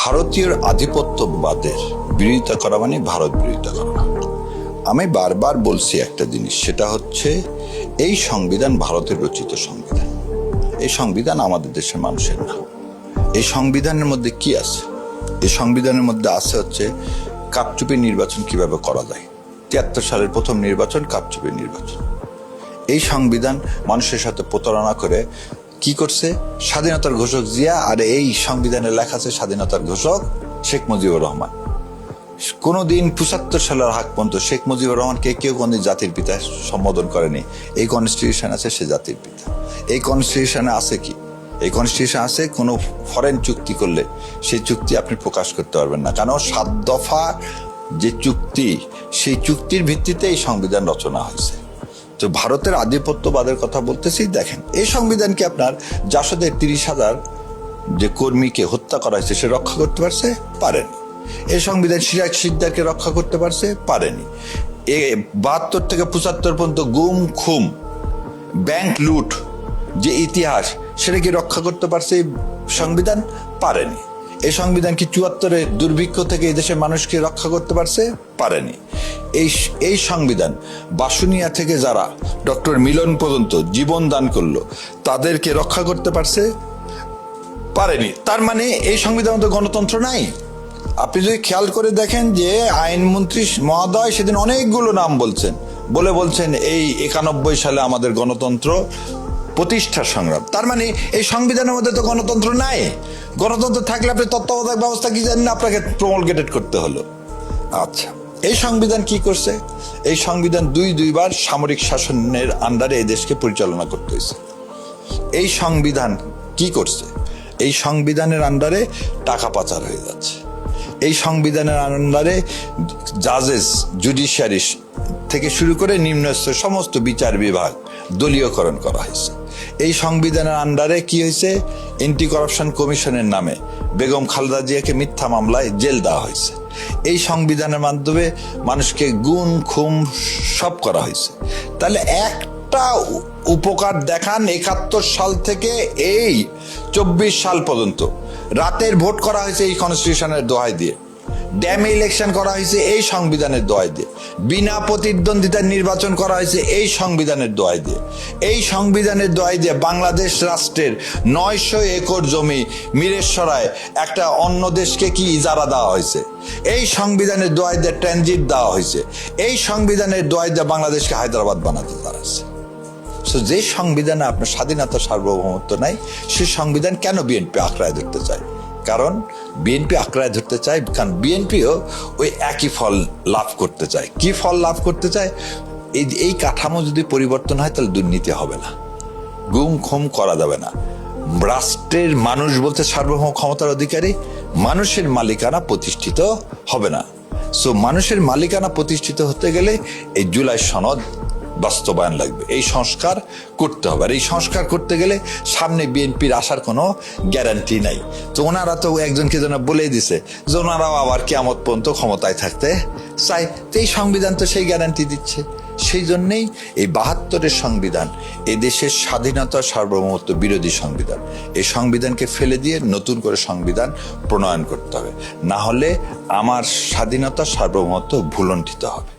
ভারতীয় আধিপত্যবাদের বিরোধিতা করা মানে ভারত বিরোধিতা করা না। আমি বারবার বলছি একটা জিনিস, সেটা হচ্ছে এই সংবিধান ভারতের রচিত সংবিধান। এই সংবিধান আমাদের দেশের মানুষের না। এই সংবিধানের মধ্যে কি আছে? এই সংবিধানের মধ্যে আছে হচ্ছে কারচুপি নির্বাচন কিভাবে করা যায়। ৭৩ সালের প্রথম নির্বাচন কারচুপি নির্বাচন। এই সংবিধান মানুষের সাথে প্রতারণা করে কি করছে? স্বাধীনতার ঘোষক জিয়া, আর এই সংবিধানে লেখা আছে স্বাধীনতার ঘোষক শেখ মুজিবুর রহমান। কোনোদিন ৭৫ সালের আগ পর্যন্ত শেখ মুজিবুর রহমানকে কেউ কোনদিন জাতির পিতা সম্বোধন করেনি। এই কনস্টিটিউশন আছে সে জাতির পিতা। এই কনস্টিটিউশনে আছে কি? এই কনস্টিটিউশন আছে কোনো ফরেন চুক্তি করলে সেই চুক্তি আপনি প্রকাশ করতে পারবেন না, কারণ ৭ দফা যে চুক্তি, সেই চুক্তির ভিত্তিতে এই সংবিধান রচনা হয়েছে। তো ভারতের আধিপত্যবাদের কথা বলতেছি। দেখেন, এই সংবিধানকে আপনার জাসদের ৩০,০০০ যে কর্মীকে হত্যা করা হয়েছে সে রক্ষা করতে পারছে? পারেনি। এই সংবিধান সিরাজ শিকদারকে রক্ষা করতে পারছে? পারেনি। ৭২ থেকে ৭৫ পর্যন্ত গুম খুম ব্যাংক লুট যে ইতিহাস, সেটা কি রক্ষা করতে পারছে সংবিধান? পারেনি। এই সংবিধান কি ৭৪-এ দুর্ভিক্ষ থেকে এই দেশের মানুষকে রক্ষা করতে পারছে? পারেনি। এই সংবিধান বাসুনিয়া থেকে যারা ডক্টর মিলন পর্যন্ত জীবন দান করলো তাদেরকে রক্ষা করতে পারছে? পারেনি। তার মানে এই সংবিধানে তো গণতন্ত্র নাই। আপনি যদি খেয়াল করে দেখেন যে আইনমন্ত্রী মহোদয় সেদিন অনেকগুলো নাম বলছেন এই ৯১ সালে আমাদের গণতন্ত্র প্রতিষ্ঠার সংগ্রাম। তার মানে এই সংবিধানের মধ্যে তো গণতন্ত্র নাই। গণতন্ত্র থাকলে আপনি তত্ত্বাবধায়ক ব্যবস্থা কি জানেন, আপনাকে প্রমলগেটেড করতে হলো। আচ্ছা, এই সংবিধান কি করছে? এই সংবিধান দুইবার সামরিক শাসনের আন্ডারে এই দেশকে পরিচালনা করতে হয়েছে। এই সংবিধান কি করছে? এই সংবিধানের আন্ডারে টাকা পাচার হয়ে যাচ্ছে। এই সংবিধানের আন্ডারে জাজেস, জুডিশিয়ারি থেকে শুরু করে নিম্নস্তরের সমস্ত বিচার বিভাগ দলীয়করণ করা হয়েছে। এই সংবিধানের আন্ডারে কি হয়েছে? এন্টি করাপশন কমিশনের নামে বেগম খালেদা জিয়াকে মিথ্যা মামলায় জেল দেওয়া হয়েছে। এই সংবিধানের মাধ্যমে মানুষকে গুম খুম সব করা হয়েছে। তাহলে একটা উপকার দেখান, ৭১ সাল থেকে এই ২৪ সাল পর্যন্ত রাতের ভোট করা হয়েছে এই কনস্টিটিউশনের দোহাই দিয়ে, ড্যামে ইলেকশন করা হয়েছে এই সংবিধানের দোহাই দিয়ে, বিনা প্রতিদ্বন্দ্বিতার নির্বাচন করা হয়েছে এই সংবিধানের দোহাই দিয়ে। এই সংবিধানের দোহাই দিয়ে বাংলাদেশ রাষ্ট্রের ৯০০ একর জমি মিরেশ্বরায় একটা অন্য দেশকে কি ইজারা দেওয়া হয়েছে। এই সংবিধানের দোহাই দিয়ে ট্রানজিট দেওয়া হয়েছে। এই সংবিধানের দোহাই দিয়ে বাংলাদেশকে হায়দ্রাবাদ বানাতে দাঁড়াচ্ছে। যে সংবিধানে আপনার স্বাধীনতা সার্বভৌমত্ব নাই, সে সংবিধান কেন বিএনপি আঁকড়ায় ধরতে চায়? কারণ বিএনপি আঁকড়ায় ধরতে চায়, কারণ বিএনপিও ওই একই ফল লাভ করতে চায়। কি ফল লাভ করতে চায়? এই কাঠামো যদি পরিবর্তন হয় তাহলে দুর্নীতি হবে না, গুম খুম করা যাবে না, রাষ্ট্রের মানুষ বলতে সার্বভৌম ক্ষমতার অধিকারী, মানুষের মালিকানা প্রতিষ্ঠিত হবে না। সো মানুষের মালিকানা প্রতিষ্ঠিত হতে গেলে এই জুলাই সনদ বাস্তবায়ন লাগবে। এই সংস্কার করতে হবে। আর এই সংস্কার করতে গেলে সামনে বিএনপির আসার কোনো গ্যারান্টি নাই। তো ওনারা তো একজনকে যেন বলেই দিছে যে ওনারাও আবার কিয়ামত পর্যন্ত ক্ষমতায় থাকতে চাই। তো এই সংবিধান তো সেই গ্যারান্টি দিচ্ছে। সেই জন্যেই এই ৭২-এর সংবিধান এই দেশের স্বাধীনতা সার্বভৌমত্ব বিরোধী সংবিধান। এই সংবিধানকে ফেলে দিয়ে নতুন করে সংবিধান প্রণয়ন করতে হবে, না হলে আমার স্বাধীনতা সার্বভৌমত্ব ভুলণ্ঠিত হবে।